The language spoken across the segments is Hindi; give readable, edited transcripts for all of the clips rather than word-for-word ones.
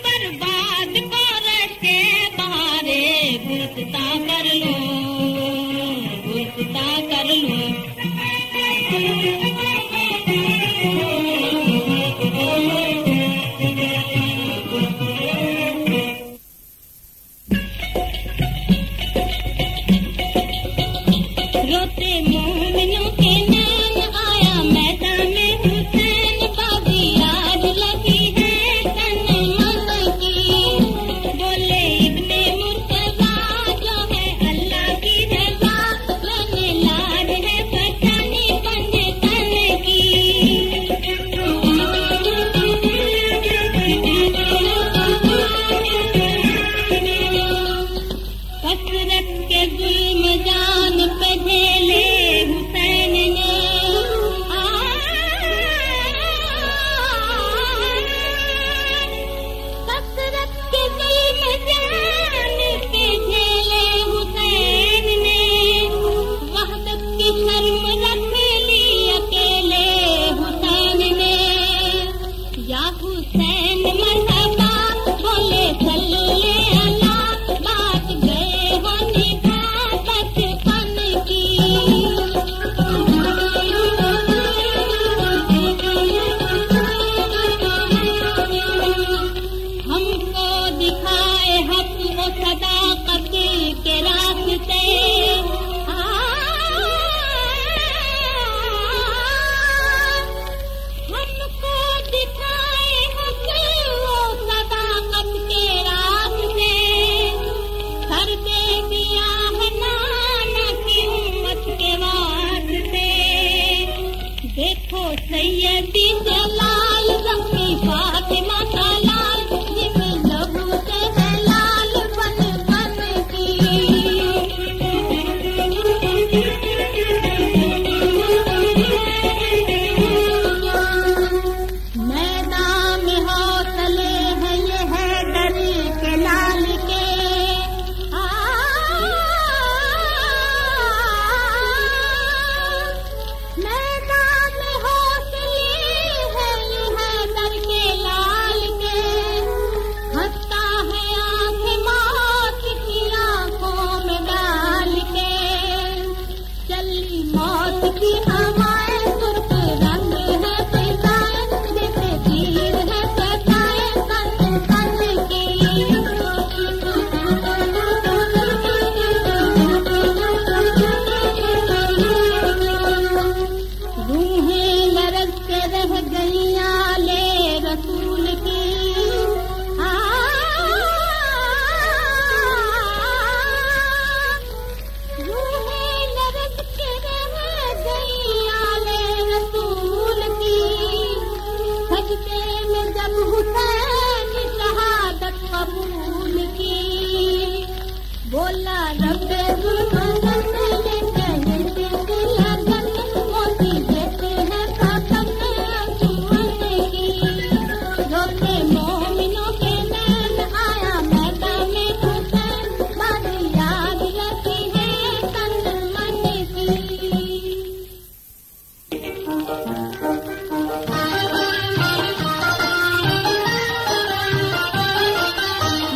बरबाद को रश के बहारे गुलसिता कर लो।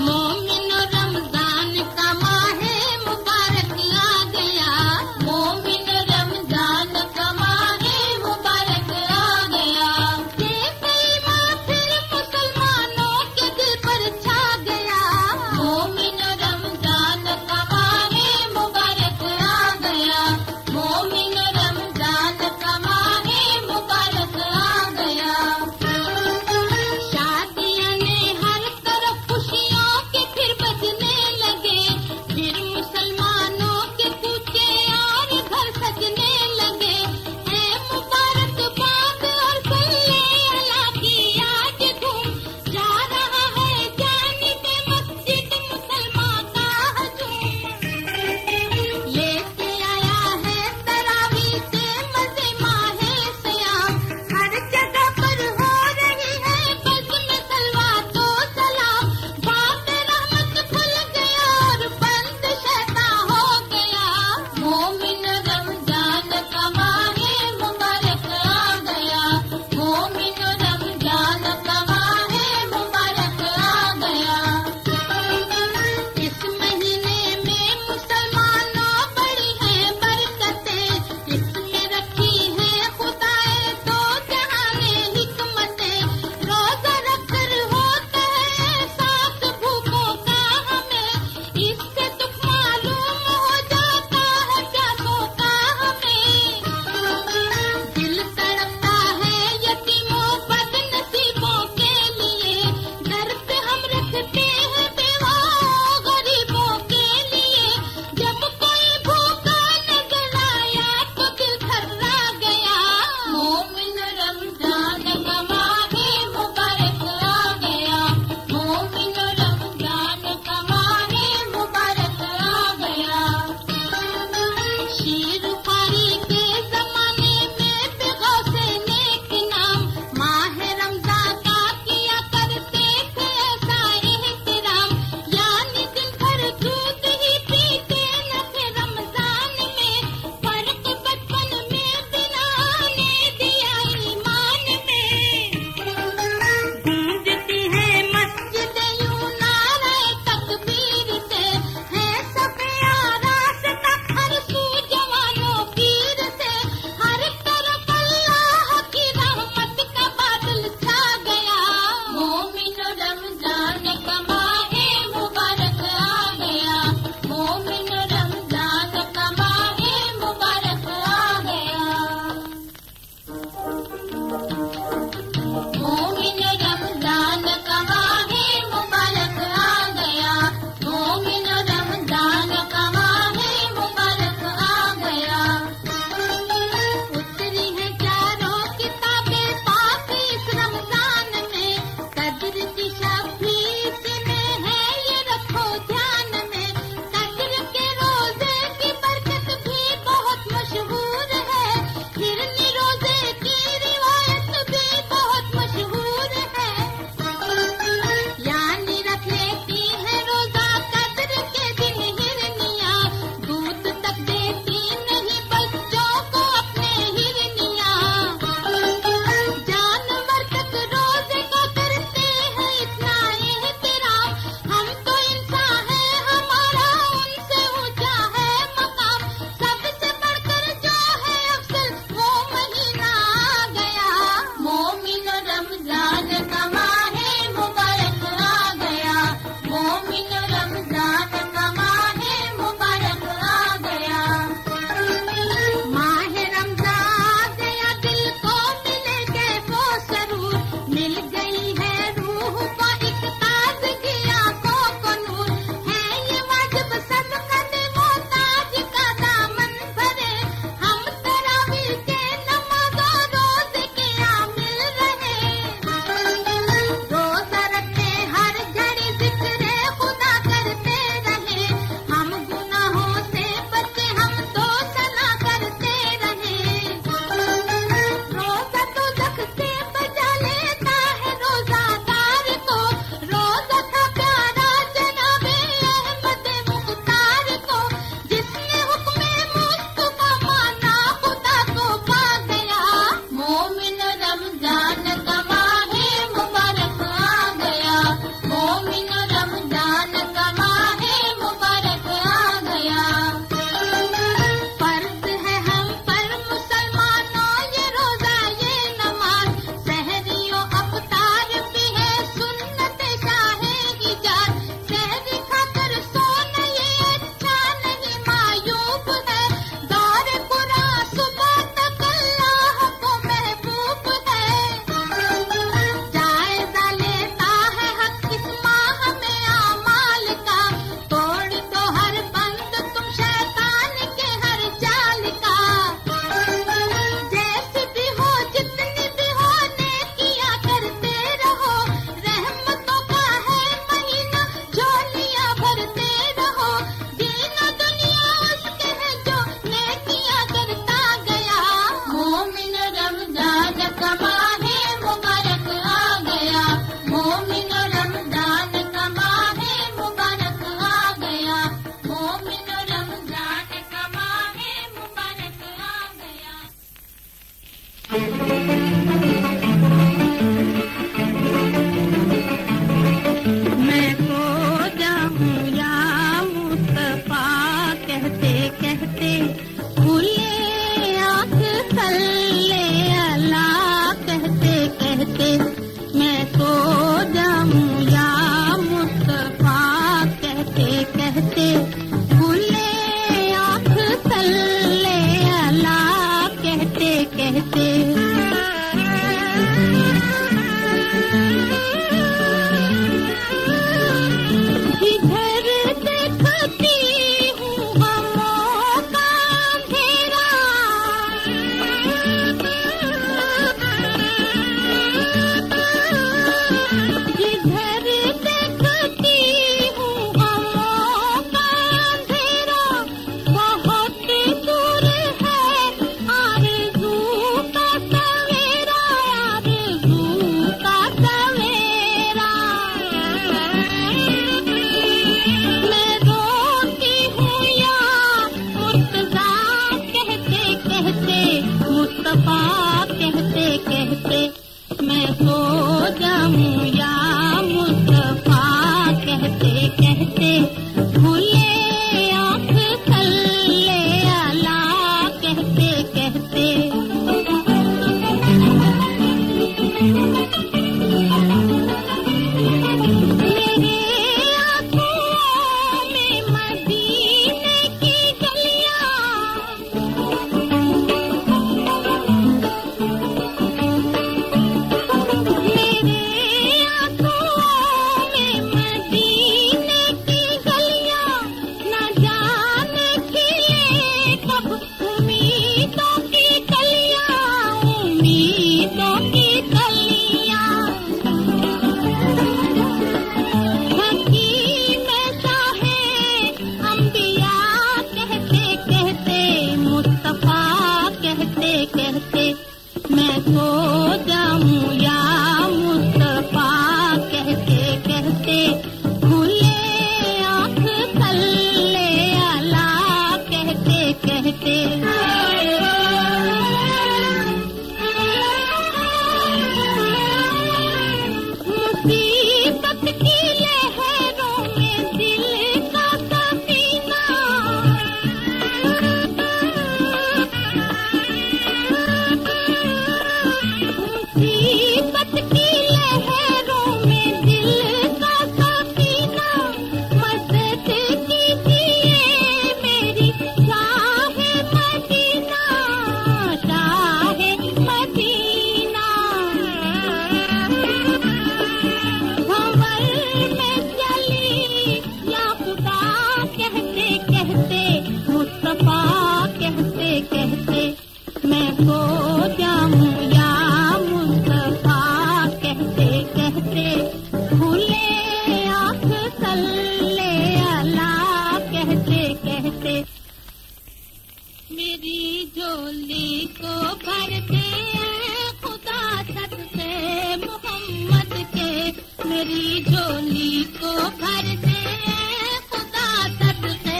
मोमिनो रमजान का माह मुबारक आ गया। झोली को भर दे खुदा सदके मोहम्मद के, मेरी झोली को भर दे खुदा सदके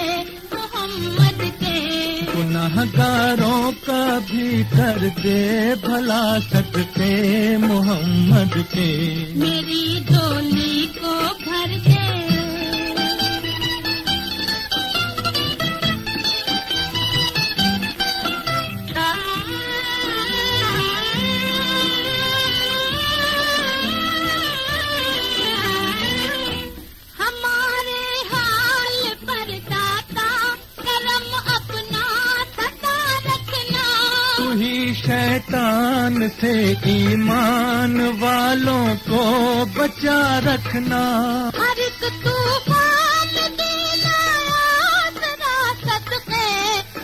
मोहम्मद के। गुनाहगारों का भी कर दे भला सदके मोहम्मद के, मेरी झोली को भर दे। शैतान से ईमान वालों को बचा रखना, हर एक तूफान देना आसरा सदके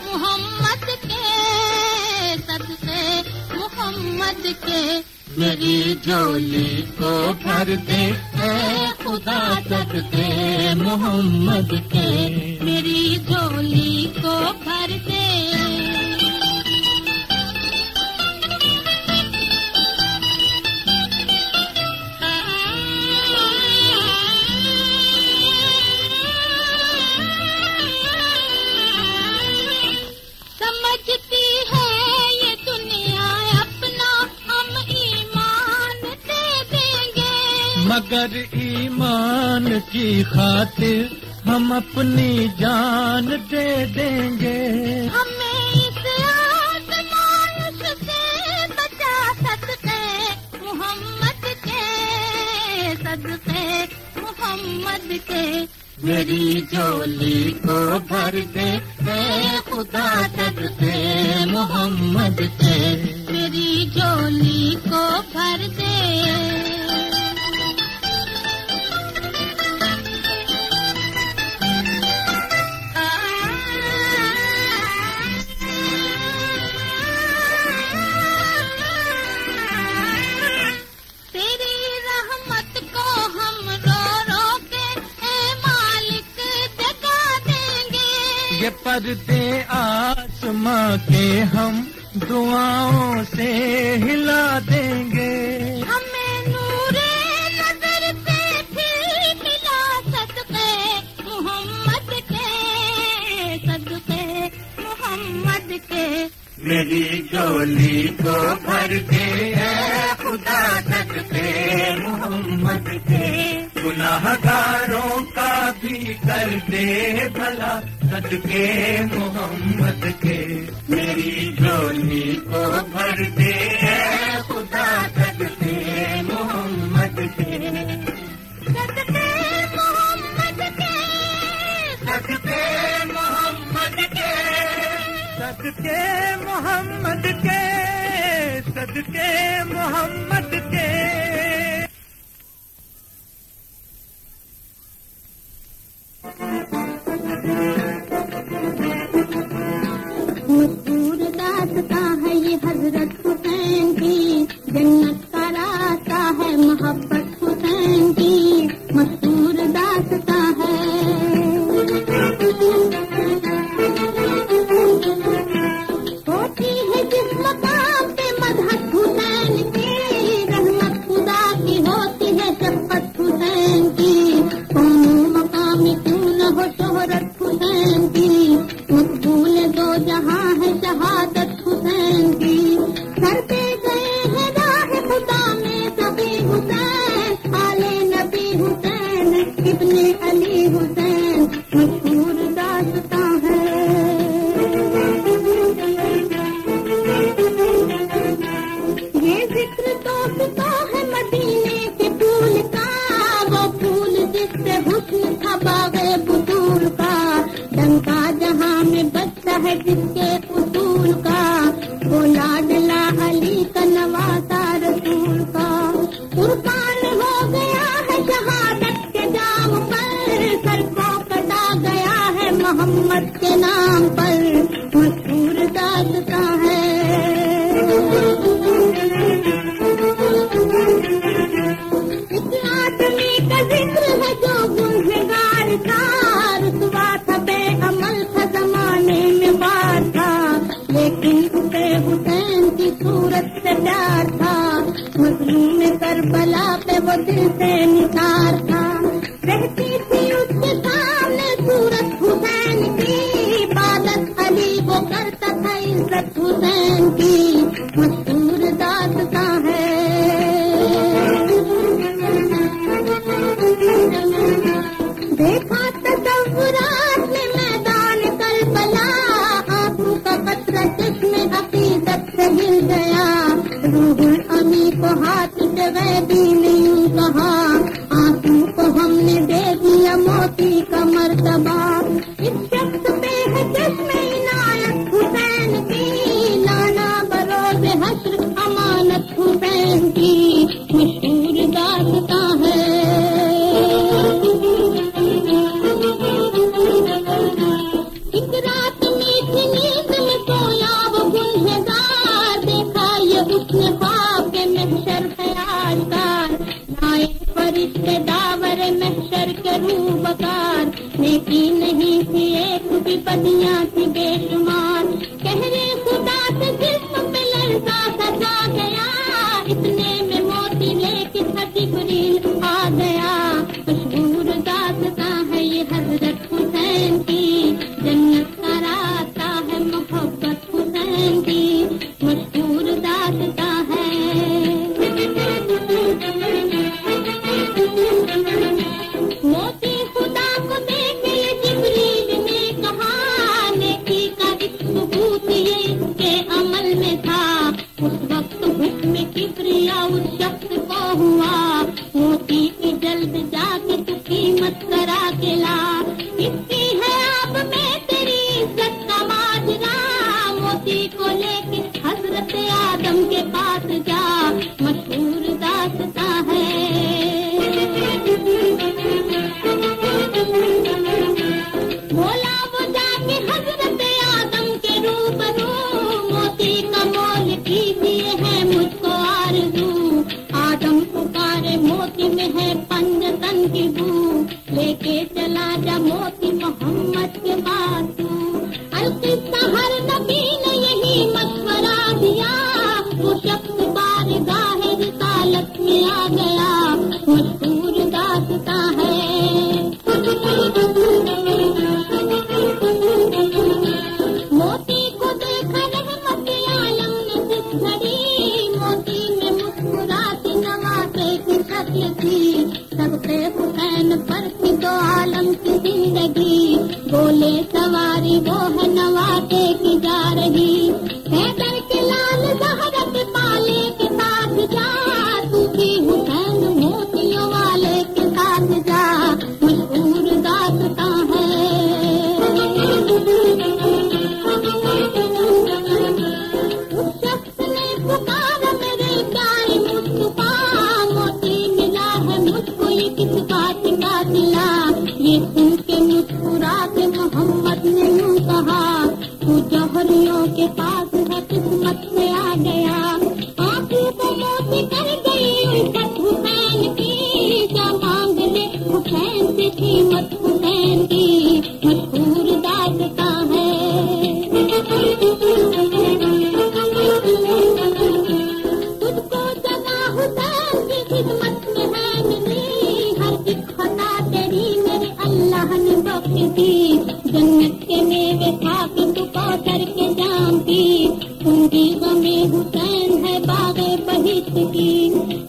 मोहम्मद के, सदके मोहम्मद के। मेरी झोली को भर दे खुदा सदके मोहम्मद के, मेरी झोली को भर दे। मगर ईमान की खातिर हम अपनी जान दे देंगे। हमें इस आसमान से बचा सदके मोहम्मद के, सदके मोहम्मद के। मेरी झोली को भर दे खुदा सदके मोहम्मद के, मेरी झोली को भर दे। ये पर्दे आसमां के हम दुआओं से हिला देंगे। हमें नूरे नजर पे फिर मिला सदके मोहम्मद के, सदके मोहम्मद के। मेरी झोली को भर दे खुदा सदके मोहम्मद के, गुनाहगारों का भी कर दे भला सदके मोहम्मद के। मेरी झोली को भर दे खुदा सदके मोहम्मद के, सदके मोहम्मद के, सदके मोहम्मद के, सदके मोहम्मद के, सदके मोहम्मद के। मशहूर दास्तां है ये हजरत हुसैन की, जन्नत का रास्ता है मोहब्बत हुसैन की, मशहूर दास्तां है। होती है जिस मकाम पे मदहत हुसैन की, रहमत खुदा की होती है शफ़क़त हुसैन की, कौनो मकाम क्यों न हो शोहरत हुसैन की, मकबूल दो जहां है शहादत हुसैन की। सर पे गए हैं राह खुदा में सभी हुसैन, आले नबी हुसैन इब्ने अली हुसैन, मशहूर दास्तां है। ये जिक्र दोस्तों है मदीने के फूल का, वो फूल जिससे हुस्न था बाग़े बुतूल का, डंका जहां में बजता है जिसके उसूल का, वो लाडला अली का नवासा रसूल का। कुर्बान हो गया है शहादत के जाम पर, सर को कटा गया है मोहम्मद के नाम पर, मशहूर दास्तां है। इस आदमी का जिक्र है जो गुनहगार था, रुतबा था बेअमल था जमाने में बात था, लेकिन दिल से निसार था। रहती थी उसके सामने सूरत हुसैन की, इबादत अली वो करता था इज्जत हुसैन की, मशहूर दास्तां है। देखा तसव्वुरात में मैदान करबला, आंसू का कतरा जिसमें अकीदत से हिल गया। रूहुल अमी को हाथ से वैदी ने यूं कहा, आंसू को हमने दे दिया मोती का मर्तबा। इस शख्स पे है जिसमें इनायत हुसैन की, लाना बरोज़े हश्र अमानत हुसैन की, मशहूर दास्तां है। एक रात मीठी नींद में सोया वो गुनहगार, देखा ये उसने ख्वाब के महशर है आशकार। लाए फरिश्ते दावर महशर के रूबकार, नेकी नहीं थी एक भी बदियां थी बेशुमार। कहरे खुदा से जिस्म पे लड़का सजा गया, इतने में मोती लेके जिब्रील आ गया। मशहूर दास्तां है ये हजरत हुसैन की, जन्नत का रास्ता है मोहब्बत हुसैन की, मशहूर दास्तां है। मोती खुदा को देखे ये जिब्रील ने कहा, नेकी का एक सबूत ये इसके अमल में था। उस वक्त हुक्म किब्रिया उस शख्स को हुआ, मोती की जल्द जाके तू कीमत करा के ला। इसकी है आप में तेरी इज्जत का माजरा, मोती को लेके हजरत आदम के पास जा, मशहूर दास्तां है। बोला वो जाके हजरत आदम के रूबरू, मोती का मोल कीजिए है मुझको आरज़ू। आदम पुकारे मोती में है पंजतन की बू, लेके चला जा मोती मोहम्मद के पास तू। अलकिस्सा हर नबी ने यही मशवरा दिया, वो शख्स बारगाह रिसालत में आ गया, मशहूर दास्तां है। मोती को देखा रहमत आलम ने जिस घड़ी, मोती में मुस्कुराती नवासे की शक्ल थी। सबके हुसैन पर थी दो आलम की जिंदगी, बोले सवारी वो है नवासे की जा रही। हैदर के लाल ज़हरा के पाले के साथ जा, तू भी हुसैन मोतियों वाले के साथ जा, मशहूर दास्तां है। उस शख्स ने पुकारा मेरे प्यारे मुस्तफा, मोती मिला है मुझको ये किस बात का सिला। ये सुन के मुस्कुरा के मोहम्मद ने यूं कहा, तू जौहरियों के पास है किस्मत में आ गया। आंखों को मोती कर गई उल्फत हुसैन की, क्या मांग ले हुसैन से कीमत हुसैन की, मशहूर दास्तां है। तुझको जगह हुसैन की खिदमत में है मिली, हर एक खता तेरी मेरे अल्लाह ने बख्श दी। जन्नत के मेवे खा के तू कौसर के जाम पी, उनकी गमे हुसैन है बागे बहिश्त की।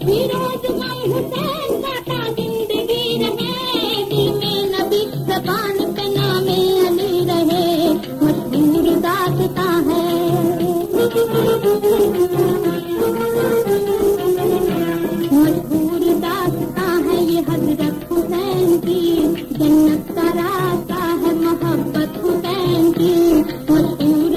फिरोज गम हुसैन काटा जिंदगी रहे, दिल में नबी ज़बान पे नामे अली रहे, मशहूर दास्तां है। मशहूर दास्तां है ये हजरत हुसैन की, जन्नत का रास्ता है मोहब्बत हुसैन की, मशहूर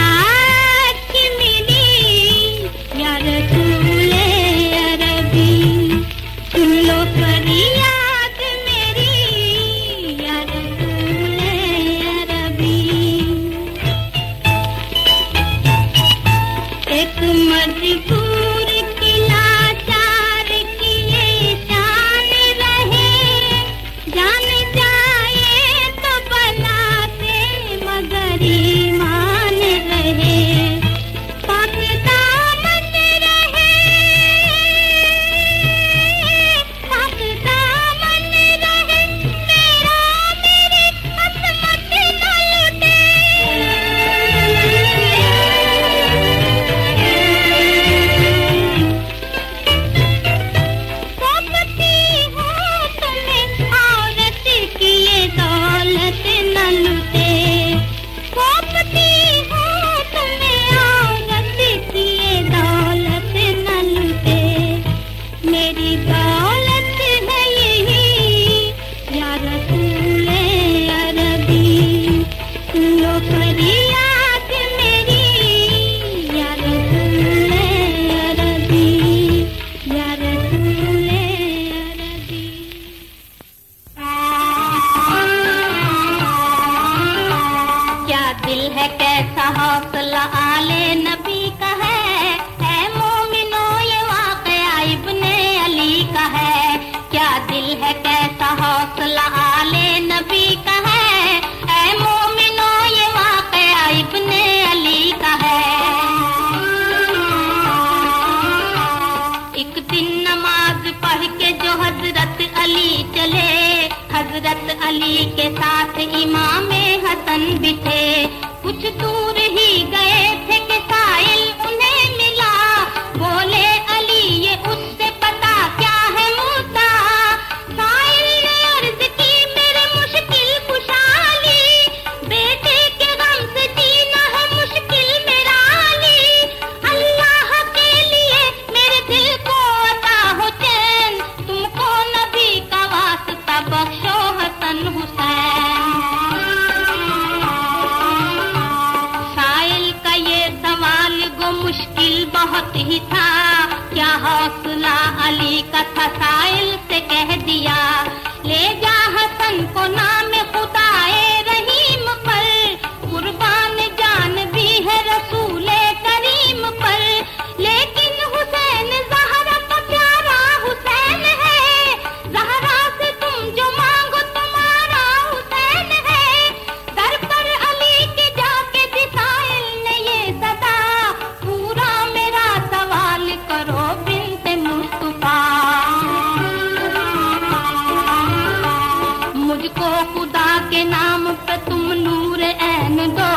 अच्छी मिली या रसूले अरबी, सुन लो फरियाद मेरी या रसूले अरबी। एक मजबूर की लाचार की ये शान रहे, जान जाए तो बला से मगर ईमान रहे, पाक दामन रहे, पाक दामन रहे, मेरा मेरी असमत न लुटे। सौंपती हूँ तुम्हें औरत की ये दौलत न लुटे, सौंपती हूँ तुम्हें औरत की ये दौलत न लुटे। मेरी दौलत है यही या रसूले अरबी, सुन लो फरियाद मेरी या रसूले अरबी, या रसूले अरबी। क्या दिल है कैसा हौसला आले नबी का है, ऐ मोमिनो ये वाक़या इब्ने अली का है। क्या दिल है कैसा हौसला आले नबी का है, ऐ मोमिनो ये वाक़या इब्ने अली का है। एक दिन नमाज पढ़ के जो हजरत अली चले, हजरत अली के साथ इमाम हसन भी थे। कुछ दूर ही गए थे कि साइल उन्हें मिला, बोले अली ये उससे पता क्या है मूसा। साइल ने अर्ज की मेरे मुश्किल खुशहाली, बेटे के गम से जीना है मुश्किल मेरा अली। अल्लाह के लिए मेरे दिल को अता हो चैन, तुमको नबी का वास्ता बख्शो हसन हुसैन। साइल का ये सवाल गो मुश्किल बहुत ही था, क्या हौसला अली का था साइल से कह दिया, ले जा हसन को नाम खुदाए रहीम पर, कुर्बान जान भी है रसूले करीम पर। लेकिन हुसैन ज़हरा का प्यारा हुसैन है, ज़हरा से तुम जो मांगो तुम्हारा हुसैन है। दर पर अली के जाके दिसाइल ने ये सदा, पूरा मेरा सवाल करो बिन्ते मुस्तफा। मुझको खुदा के नाम पे तुम नूर ऐन दो,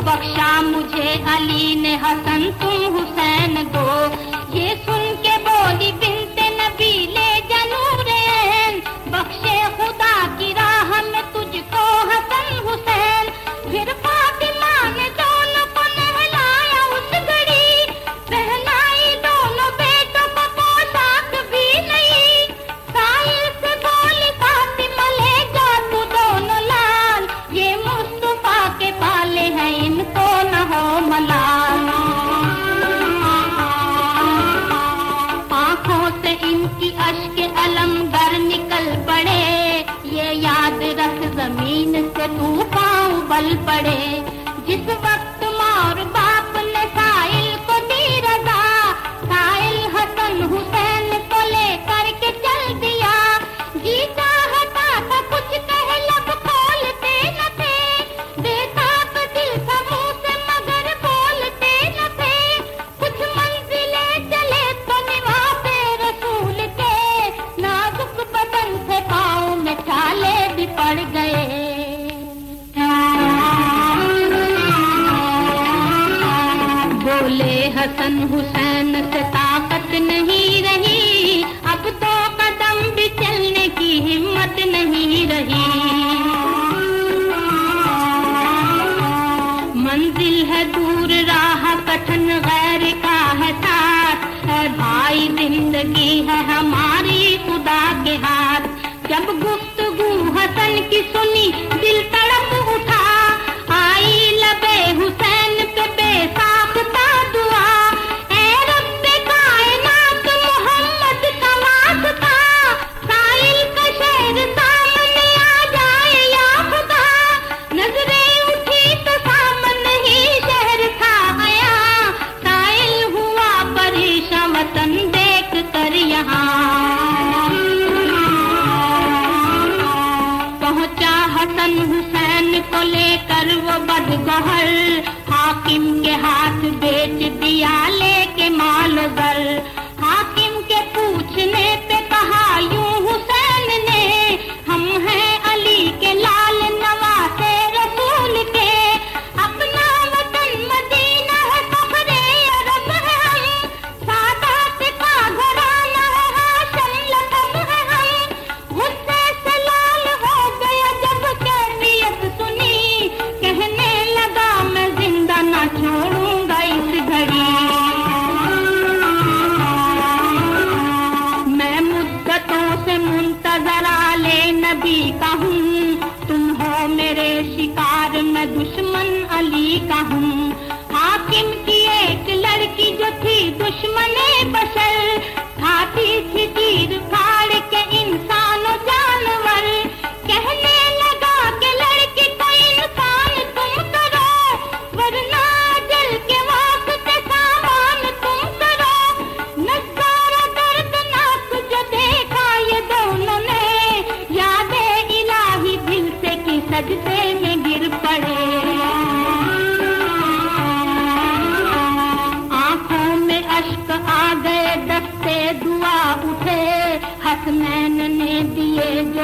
बख्शा मुझे अली ने हसन तुम हुसैन दो। ये सुन के बोली बिन्ते नबी ले जा नूर ऐन, बख्शे खुदा की राह में तुझको हसन हुसैन। फिर फातिमा ने दोनों को नहलाया उस घड़ी, पहनाई दोनों बेटों को पोशाक भी नहीं। साइल से बोली फातिमा ले जा तू दोनों लाल, ये मुस्तफा के पाले हैं इनको न हो मलाल। आंखों से इनकी अश्क अलमगर निकल पड़े, ये याद रख जमीन से तूफान उबल पड़े। जिस वक्त मार बाप ने साइल को दी रजा, साइल हसन हुसैन को लेकर के चल दिया। जी चाहता था कुछ कहे लब खोलते न थे, बेताब दिल था मुंह से मगर बोलते न थे। कुछ मंजिलें चले तो निवासे रसूल के, नाजुक बदन से पाँव में छाले भी पड़ गए। बोले हसन हुसैन से ताकत नहीं रही, अब तो कदम भी चलने की हिम्मत नहीं रही। मंजिल है दूर राह कठिन गैर का है साथ, है भाई जिंदगी है हमारी खुदा के हाथ। जब गुफ्तगू हसन की सुनी दिल तड़प उठा, आई लबे हुसैन पे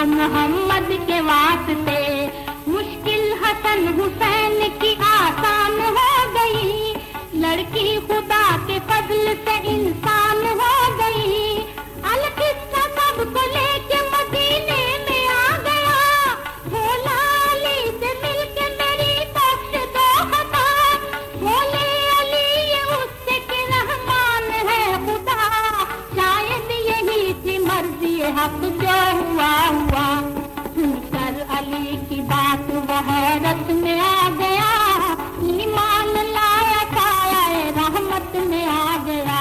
मोहम्मद के वास्ते मुश्किल हसन हुसैन की आसान हो गई, लड़की खुदा के फजल से इंसान हो गई। अलकिस्सा सबको लेके मदीने में आ गया, भोला अली से मिलके मेरी बख्श दो खता। भोले अली ये उससे के रहमान है खुदा, शायद यही थी मर्जी हक जो हुआ हुआ। सुनकर अली की बात वह हैरत में आ गया, ईमान लाया साया रहमत में आ गया।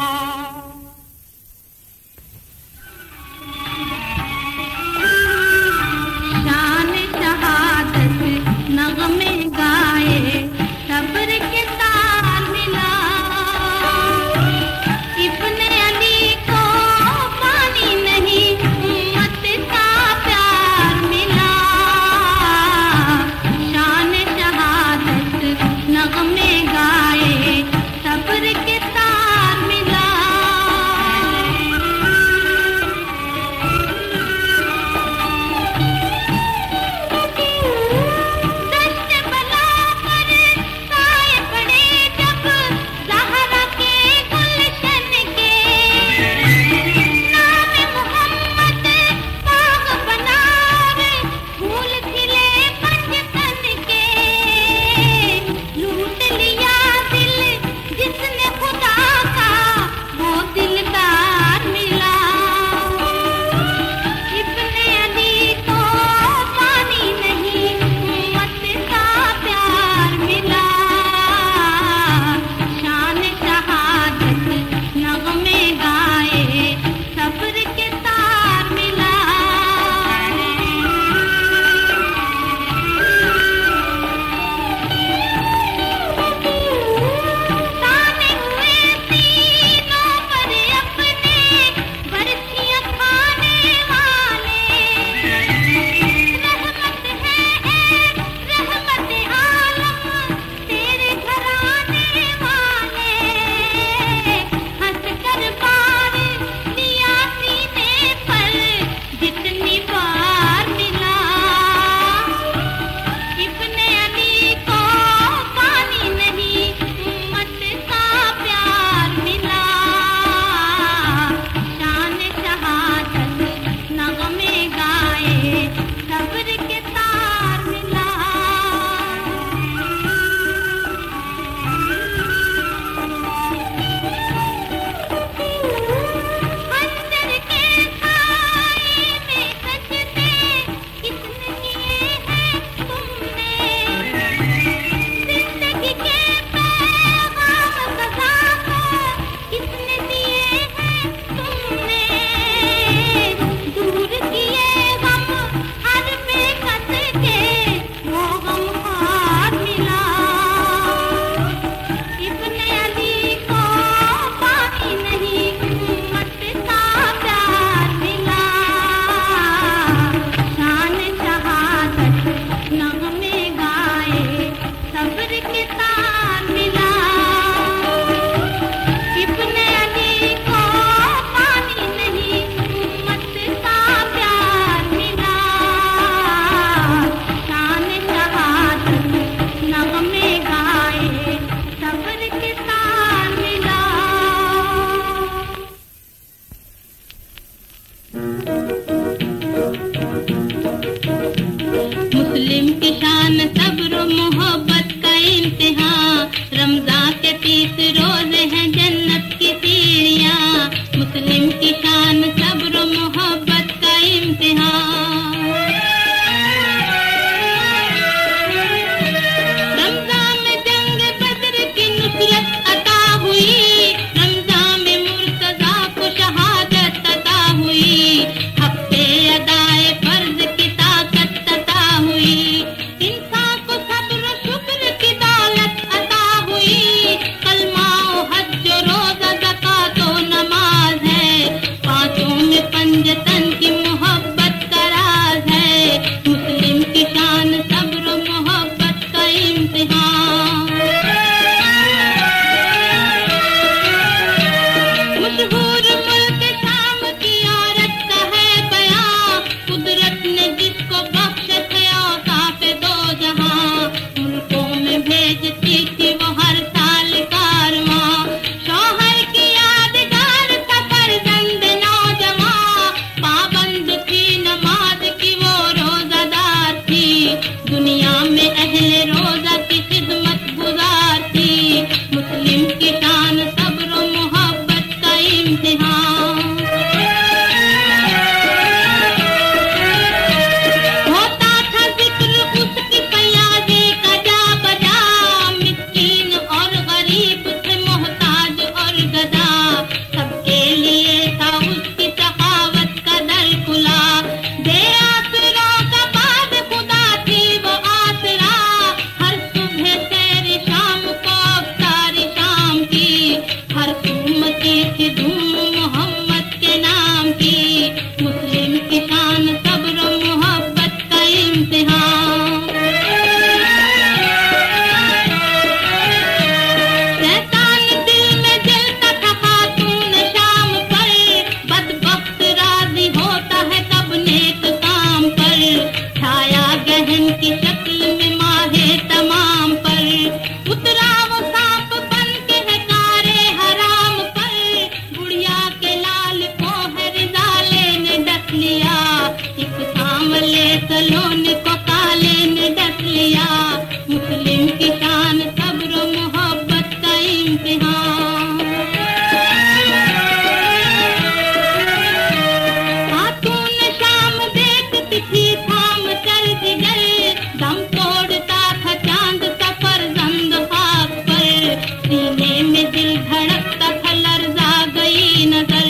सीने में दिल धड़कता था, लर्जा गई नजर,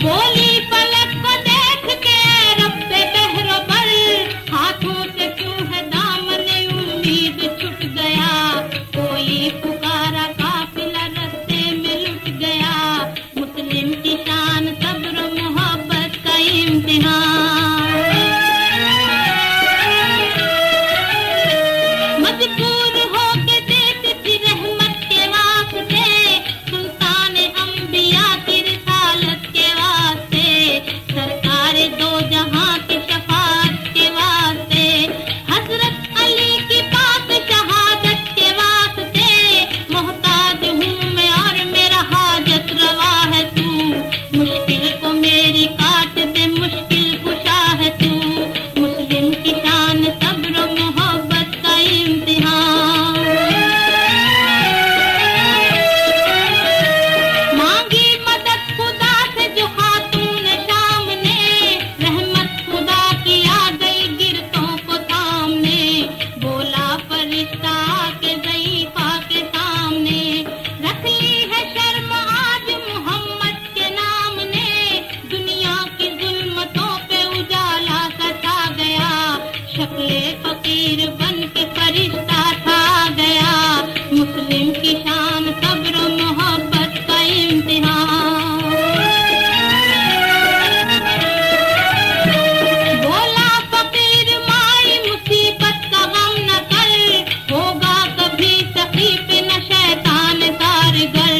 बोली पलक को देख के रब से बहरो पर, हाथों से क्यों है दामने उम्मीद छूट गया, कोई पुकारा काफिला रास्ते में लुट गया, मुस्लिम की शान सब्र मोहब्बत का इम्तिहान। मजबूर होके देती थी रहमत के वास्ते, सुल्तान अंबिया की रिसालत के वास्ते, सरकार दो जहां की शफाअत के वास्ते, हजरत अली की पाक शहादत के वास्ते, मोहताज हूँ मैं और मेरा हाजत रवा है तू, मुश्किल को मेरी काट दे मुश्किल कुशा है तू, मुस्लिम की शान सब्र मोहब्बत का इम्तिहान। मांगी मदद खुदा से जो खातून शाम ने, रहमत खुदा की आ गई गिरतों को सामने, बोला फरिश्ता के ज़ईफ़ा के सामने, रख ली है शर्म आज मोहम्मद के नाम ने, दुनिया की जुल्मतों पे उजाला सा छा गया, शक्ले फकीर बन के फरिश्ता था गया, मुस्लिम की शान सब्र मोहब्बत का इम्तिहान। बोला फकीर माई मुसीबत का गम न कर, होगा कभी सकीफ न शैतान कारगर,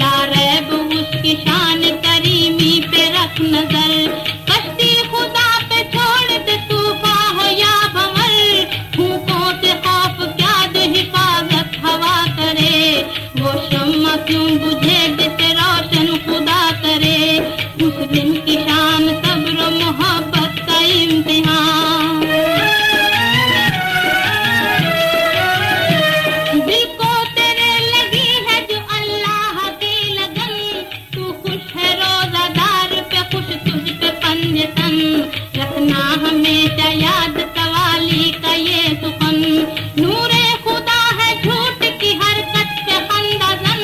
ला रैब उसकी शान करीमी पे रख नजर, कश्ती खुदा पे छोड़ दे तूफान हो या भंवर, फूकों से खौफ क्या जो हिफाजत हवा करे, वो शम्मा क्यों बुझे जिसे रोशन खुदा करे, मुस्लिम की शान सब्र मोहब्बत का इम्तिहान। दिल को तेरे लगी है जो अल्लाह की लगन, तू खुश है रोजादार पे खुश तुझ पे पंजतन, रखना हमेशा याद तवाली का ये सुखन, नूरे खुदा है झूठ की हरकत पे खंदाजन,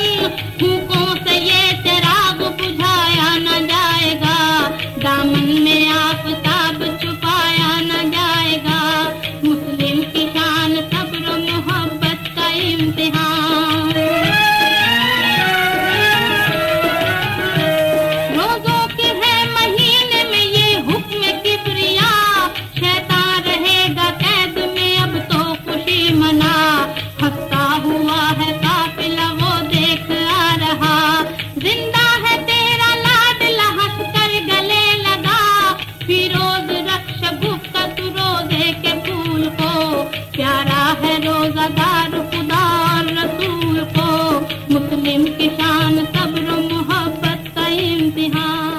फूकों से ये चिराग बुझाया न जाएगा, दामन में आफताब छुपाया न जाएगा, मुस्लिम की शान सब्र मोहब्बत का इम्तिहान। रोजों के है महीने में ये हुक्म किबरिया, शैतान रहेगा कैद में अब तो खुशी मना, हंसता हुआ है काफिला वो देख आ रहा, जिंदा है तेरा लाडला हंस कर गले लगा, फिरोज रक्ष गुप्ता तू रोजे के फूल को, प्यारा है रोजादार खुदा और रसूल को, मुस्लिम की शान सब्र मोहब्बत का इम्तिहान।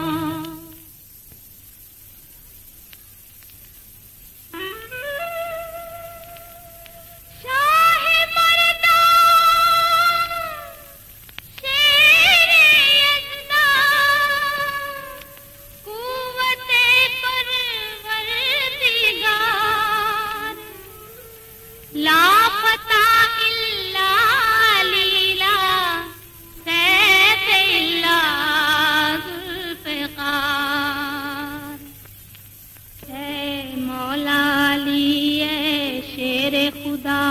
शाहे मर्दा शेरे यज़्दा, कुव्वते परवरदिगार, लापता इल्ला लीला सैफ इल्ला ज़ुल्फ़िकार, है मौला अली है शेरे खुदा,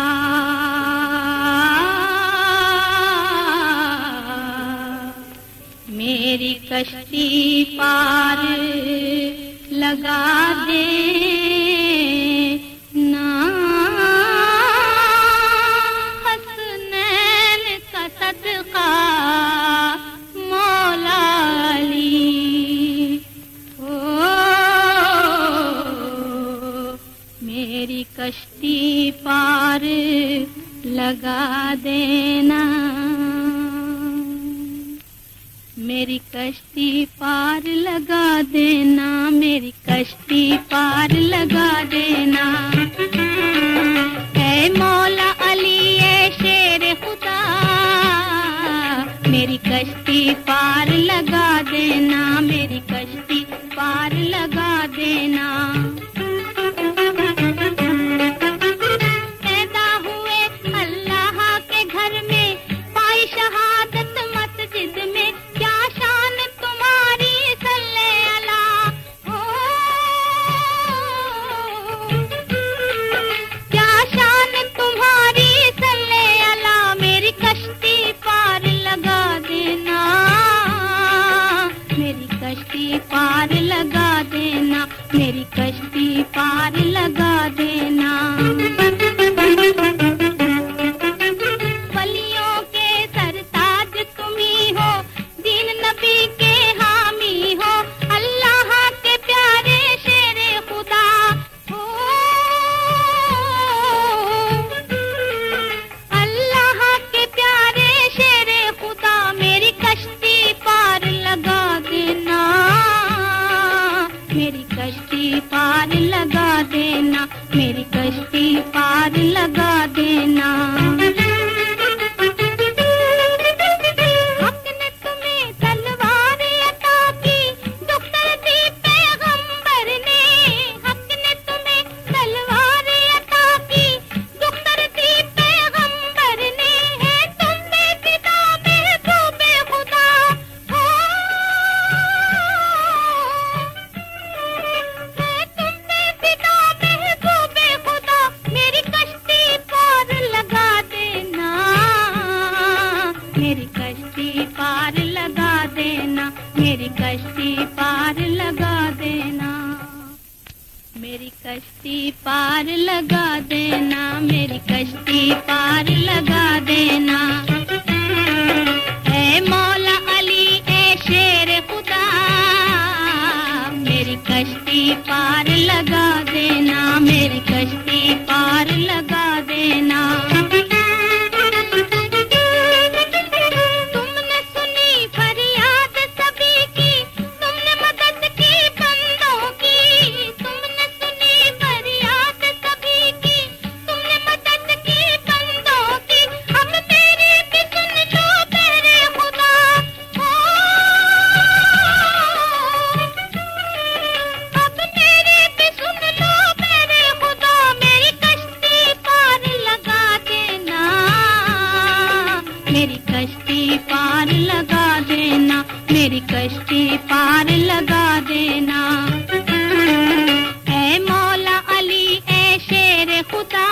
मेरी कश्ती पार लगा दे ना, हसनैन का सदका मौला अली, ओ मेरी कश्ती पार लगा देना, मेरी कश्ती पार लगा देना, मेरी कश्ती पार लगा देना, ऐ मौला अली ऐ शेर खुदा, मेरी कश्ती पार लगा देना, मेरी कश्ती पार लगा देना। पैदा हुए अल्लाह के घर में, पाई शहादत मेरी कश्ती पार लगा देना, मेरी कश्ती पार लगा देना, मेरी कश्ती पार लगा देना, मेरी कश्ती पार लगा देना। ऐ मौला अली ऐ शेर खुदा, मेरी कश्ती पार लगा देना, मेरी कश्ती पार लगा देना। तुमने सुनी फरियाद सभी की, तुमने मदद की बंदों की, तुमने सुनी फरियाद सभी की, तुमने मदद की बंदों की। अब मेरी भी सुन लो मेरे खुदा, अब मेरी भी सुन लो मेरे खुदा, मेरी कश्ती पार लगा देना, मेरी कश्ती पार लगा देना, मेरी कश्ती पार लगा देना। ऐ मौला अली ऐ शेर खुदा,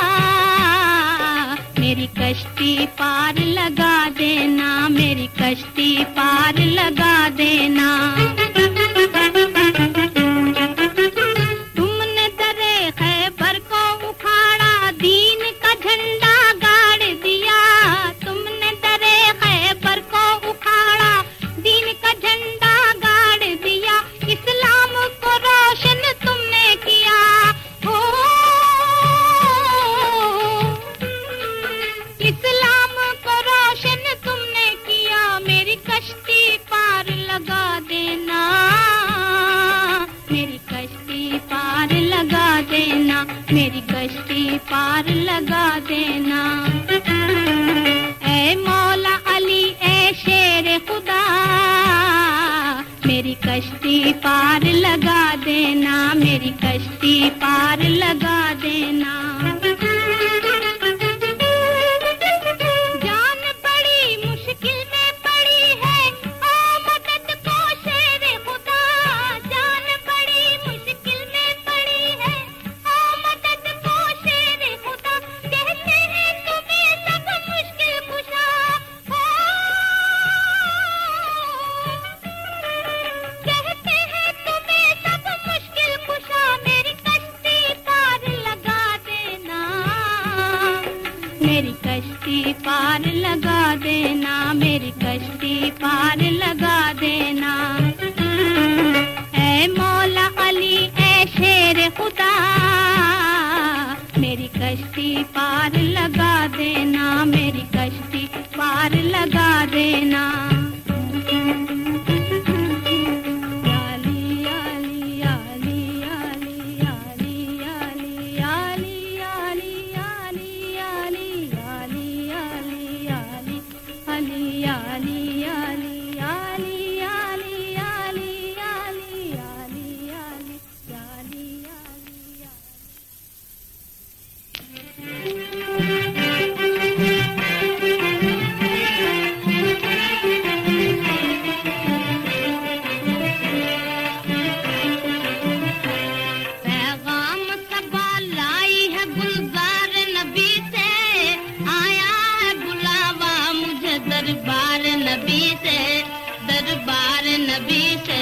मेरी कश्ती पार लगा देना, मेरी कश्ती पार लगा देना। तुमने दरे खैबर को उखाड़ा, दीन का झंडा गाड़ दिया, तुमने दरे खैबर को उखाड़ा, दीन का झंडा गाड़ दिया, इस्लाम को रोशन तुमने किया। हो इस्लाम को रोशन तुमने किया, मेरी कश्ती पार लगा देना, मेरी कश्ती पार लगा देना, मेरी कश्ती पार लगा देना। ऐ मौला अली ऐ शेर खुदा, मेरी कश्ती पार लगा देना, मेरी कश्ती पार लगा देना। जान बड़ी मुश्किल में पड़ी है, ओ मदद को शेर खुदा, जान बड़ी मुश्किल में पड़ी है, ओ मदद को शेर खुदा। कहते हैं तुम्हें सब मुश्किल कुशा, कहते हैं तुम्हें सब मुश्किल कुशा, मेरी कश्ती पार लगा देना, मेरी कश्ती पार लगा देना, मेरी कश्ती पार लगा देना। ऐ मौला अली ऐ शेर खुदा, मेरी कश्ती पार लगा देना, मेरी कश्ती पार लगा देना। दरबार नबी से